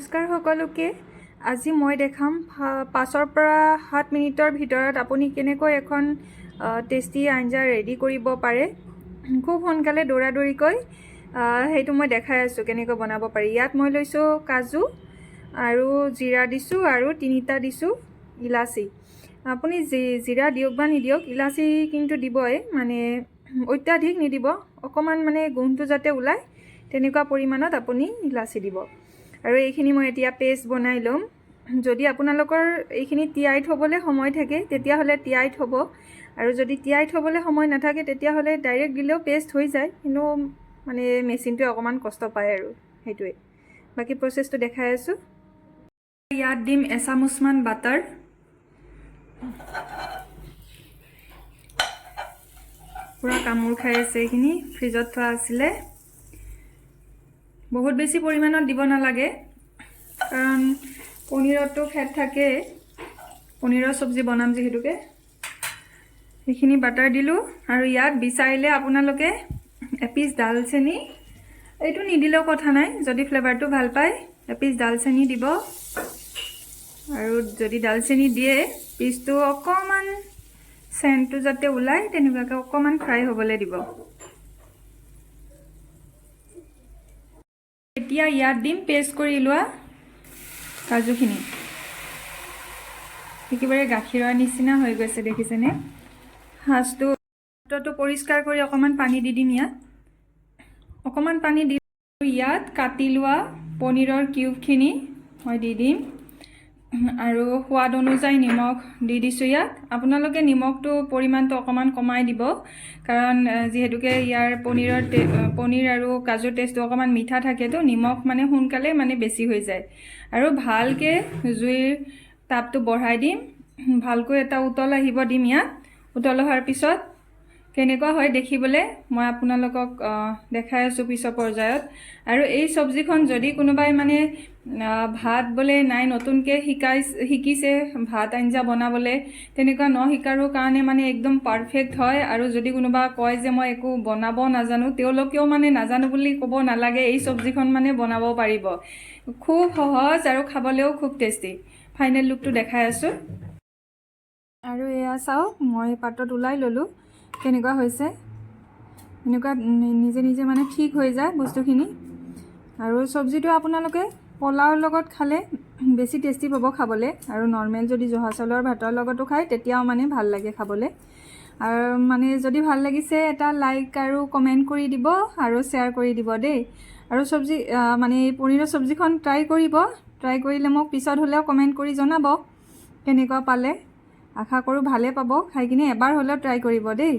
নমস্কাৰ সকলোকে। আজি মই দেখাম 5 পৰা 7 মিনিটৰ ভিতৰত আপুনি কেনেকৈ এখন টেষ্টি আঞ্জা ৰেডি কৰিব পাৰে। খুব সোনকালে দৌৰাদৌৰিকৈ সেইটো মই দেখাই আছোঁ কেনেকৈ বনাব পাৰি। ইয়াত মই লৈছোঁ কাজু আৰু জিৰা দিছোঁ আৰু 3টা দিছোঁ ইলাচি। আপুনি জিৰা দিয়ক বা নিদিয়ক, ইলাচি কিন্তু দিবই, মানে অত্যাধিক নিদিব, অকণমান মানে গোন্ধটো যাতে ওলায় তেনেকুৱা পৰিমাণত আপুনি ইলাচি দিব। আৰু এইখিনি মই এতিয়া পেষ্ট বনাই ল'ম। যদি আপোনালোকৰ এইখিনি তিয়াই থ'বলৈ সময় থাকে তেতিয়াহ'লে তিয়াই থ'ব, আৰু যদি তিয়াই থ'বলৈ সময় নাথাকে তেতিয়াহ'লে ডাইৰেক্ট দিলেও পেষ্ট হৈ যায়, কিন্তু মানে মেচিনটোৱে অকণমান কষ্ট পায় আৰু সেইটোৱে। বাকী প্ৰচেছটো দেখাই আছোঁ। ইয়াত দিম এচামুচমান বাটাৰ, পূৰা কামোৰ খাই আছে। এইখিনি ফ্ৰিজত থোৱা আছিলে। বহুত বেছি পৰিমাণত দিব নালাগে, কাৰণ পনীৰতো ফেট থাকে, পনীৰৰ চব্জি বনাম যিহেতুকে। এইখিনি বাটাৰ দিলোঁ, আৰু ইয়াত বিচাৰিলে আপোনালোকে এপিচ ডালচেনি, এইটো নিদিলেও কথা নাই, যদি ফ্লেভাৰটো ভাল পায় এপিচ ডালচেনি দিব। আৰু যদি ডালচেনি দিয়ে পিচটো অকণমান চেণ্টটো যাতে ওলায় তেনেকুৱাকৈ অকণমান ফ্ৰাই হ'বলৈ দিব। এতিয়া ইয়াত দিম পেষ্ট কৰি লোৱা কাজুখিনি। একেবাৰে গাখীৰৰ নিচিনা হৈ গৈছে, দেখিছেনে? সাজটো পৰিষ্কাৰ কৰি অকণমান পানী দি দিম। ইয়াত অকণমান পানী দি ইয়াত কাটি লোৱা পনীৰৰ কিউবখিনি মই দি দিম, আৰু সোৱাদ অনুযায়ী নিমখ দি দিছোঁ। ইয়াত আপোনালোকে নিমখটো পৰিমাণটো অকণমান কমাই দিব, কাৰণ যিহেতুকে ইয়াৰ পনীৰ আৰু কাজুৰ টেষ্টটো অকণমান মিঠা থাকেতো, নিমখ মানে সোনকালে মানে বেছি হৈ যায়। আৰু ভালকৈ জুইৰ তাপটো বঢ়াই দিম, ভালকৈ এটা উতল আহিব দিম। ইয়াত উতল অহাৰ পিছত কেনেকুৱা হয় দেখিবলৈ মই আপোনালোকক দেখাই আছোঁ পিছৰ পৰ্যায়ত। আৰু এই চব্জিখন যদি কোনোবাই মানে ভাত বোলে নাই, নতুনকৈ শিকিছে ভাত আঞ্জা বনাবলৈ, তেনেকুৱা শিকাৰো কাৰণে মানে একদম পাৰফেক্ট হয়। আৰু যদি কোনোবা কয় যে মই একো বনাব নাজানো, তেওঁলোকেও মানে নাজানো বুলি ক'ব নালাগে, এই চব্জিখন মানে বনাব পাৰিব। খুব সহজ আৰু খাবলৈও খুব টেষ্টি। ফাইনেল লুকটো দেখাই আছোঁ। আৰু এয়া চাওক, মই পাত্ৰত ওলাই ল'লোঁ, কেনেকুৱা হৈছে। এনেকুৱা নিজে নিজে মানে ঠিক হৈ যায় বস্তুখিনি। আৰু চব্জিটো আপোনালোকে পোলাওৰ লগত খালে বেছি টেষ্টি পাব খাবলৈ, আৰু নৰ্মেল যদি জহা চাউলৰ ভাতৰ লগতো খায় তেতিয়াও মানে ভাল লাগে খাবলৈ। আৰু মানে যদি ভাল লাগিছে এটা লাইক আৰু কমেণ্ট কৰি দিব, আৰু শ্বেয়াৰ কৰি দিব দেই। আৰু মানে এই পনীৰৰ চব্জিখন ট্ৰাই কৰিব। ট্ৰাই কৰিলে মোক পিছত হ'লেও কমেণ্ট কৰি জনাব কেনেকুৱা পালে। আশা কৰোঁ ভালে পাব খাই কিনে। এবাৰ হ'লেও ট্ৰাই কৰিব দেই।